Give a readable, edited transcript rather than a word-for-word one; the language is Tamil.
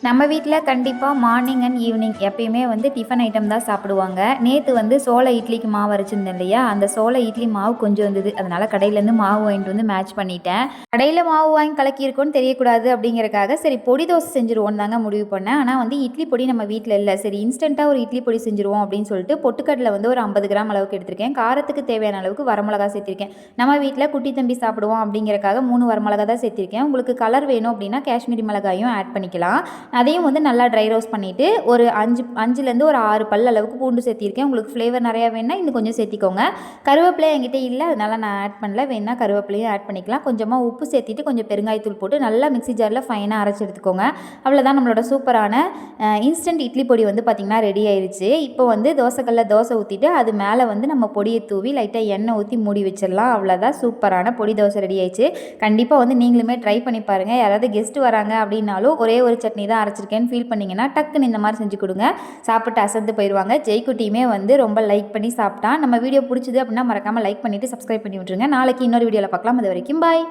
நம்ம வீட்டில் கண்டிப்பாக மார்னிங் அண்ட் ஈவினிங் எப்பயுமே வந்து டிஃபன் ஐட்டம் தான் சாப்பிடுவாங்க. நேற்று வந்து சோள இட்லிக்கு மாவு அரைச்சிருந்தேன் இல்லையா, அந்த சோள இட்லி மாவு கொஞ்சம் இருந்தது. அதனால் கடையிலேருந்து மாவு வாங்கிட்டு வந்து மேட்ச் பண்ணிட்டேன். கடையில் மாவு வாங்கி கலக்கியிருக்கோன்னு தெரியக்கூடாது அப்படிங்கிறக்காக சரி பொடி தோசை செஞ்சுருவோன்னு தாங்க முடிவு பண்ணேன். ஆனால் வந்து இட்லி பொடி நம்ம வீட்டில் இல்லை. சரி இன்ஸ்டண்ட்டாக ஒரு இட்லி பொடி செஞ்சுருவோம் அப்படின்னு சொல்லிட்டு பொட்டுக்கடலை வந்து ஒரு 50 கிராம் அளவுக்கு எடுத்திருக்கேன். காரத்துக்கு தேவையான அளவுக்கு வரமிளகா சேர்த்திருக்கேன். நம்ம வீட்டில் குட்டி தம்பி சாப்பிடுவோம் அப்படிங்கிறக்காக 3 வரமிளகா தான் சேர்த்திருக்கேன். உங்களுக்கு கலர் வேணும் அப்படின்னா காஷ்மீரி மிளகாயும் ஆட் பண்ணிக்கலாம். அதையும் வந்து நல்லா ட்ரை ரோஸ்ட் பண்ணிவிட்டு ஒரு 5லேருந்து ஒரு 6 பல் அளவுக்கு பூண்டு சேர்த்திருக்கேன். உங்களுக்கு ஃப்ளேவர் நிறையா வேணுன்னா இன்னும் கொஞ்சம் சேர்த்திக்கோங்க. கருவேப்பிலை என்கிட்ட இல்லை, அதனால் நான் ஆட் பண்ணல. வேணுன்னா கருவேப்பிலையும் ஆட் பண்ணிக்கலாம். கொஞ்சமாக உப்பு சேர்த்திட்டு கொஞ்சம் பெருங்காயத்தூள் போட்டு நல்லா மிக்ஸி ஜாரில் ஃபைனாக அரைச்சி எடுத்துக்கோங்க. அவ்வளோதான், நம்மளோட சூப்பரான இன்ஸ்டன்ட் இட்லி பொடி வந்து பார்த்திங்கன்னா ரெடி ஆயிடுச்சு. இப்போ வந்து தோசைக்கல்ல தோசை ஊற்றிட்டு அது மேலே வந்து நம்ம பொடியை தூவி லைட்டாக எண்ணெய் ஊற்றி மூடி வச்சிடலாம். அவ்வளோதான், சூப்பரான பொடி தோசை ரெடி ஆயிடுச்சு. கண்டிப்பாக வந்து நீங்களுமே ட்ரை பண்ணி பாருங்கள். யாராவது கெஸ்ட் வராங்க அப்படின்னாலும் ஒரே ஒரு சட்னி தான் அரைச்சிருக்கேன்னு ஃபீல் பண்ணிங்கன்னா டக்குன்னு இந்த மாதிரி செஞ்சு கொடுங்க. சாப்பிட்டு அசந்து போயிடுவாங்க. ஜெய்குட்டியுமே வந்து ரொம்ப லைக் பண்ணி சாப்பிட்டான். நம்ம வீடியோ பிடிச்சது அப்படின்னா மறக்காமல் லைக் பண்ணிவிட்டு சப்ஸ்கிரைப் பண்ணி விட்டுருங்க. நாளைக்கு இன்னொரு வீடியோவில் பார்க்கலாம். அது வரைக்கும் பாய்.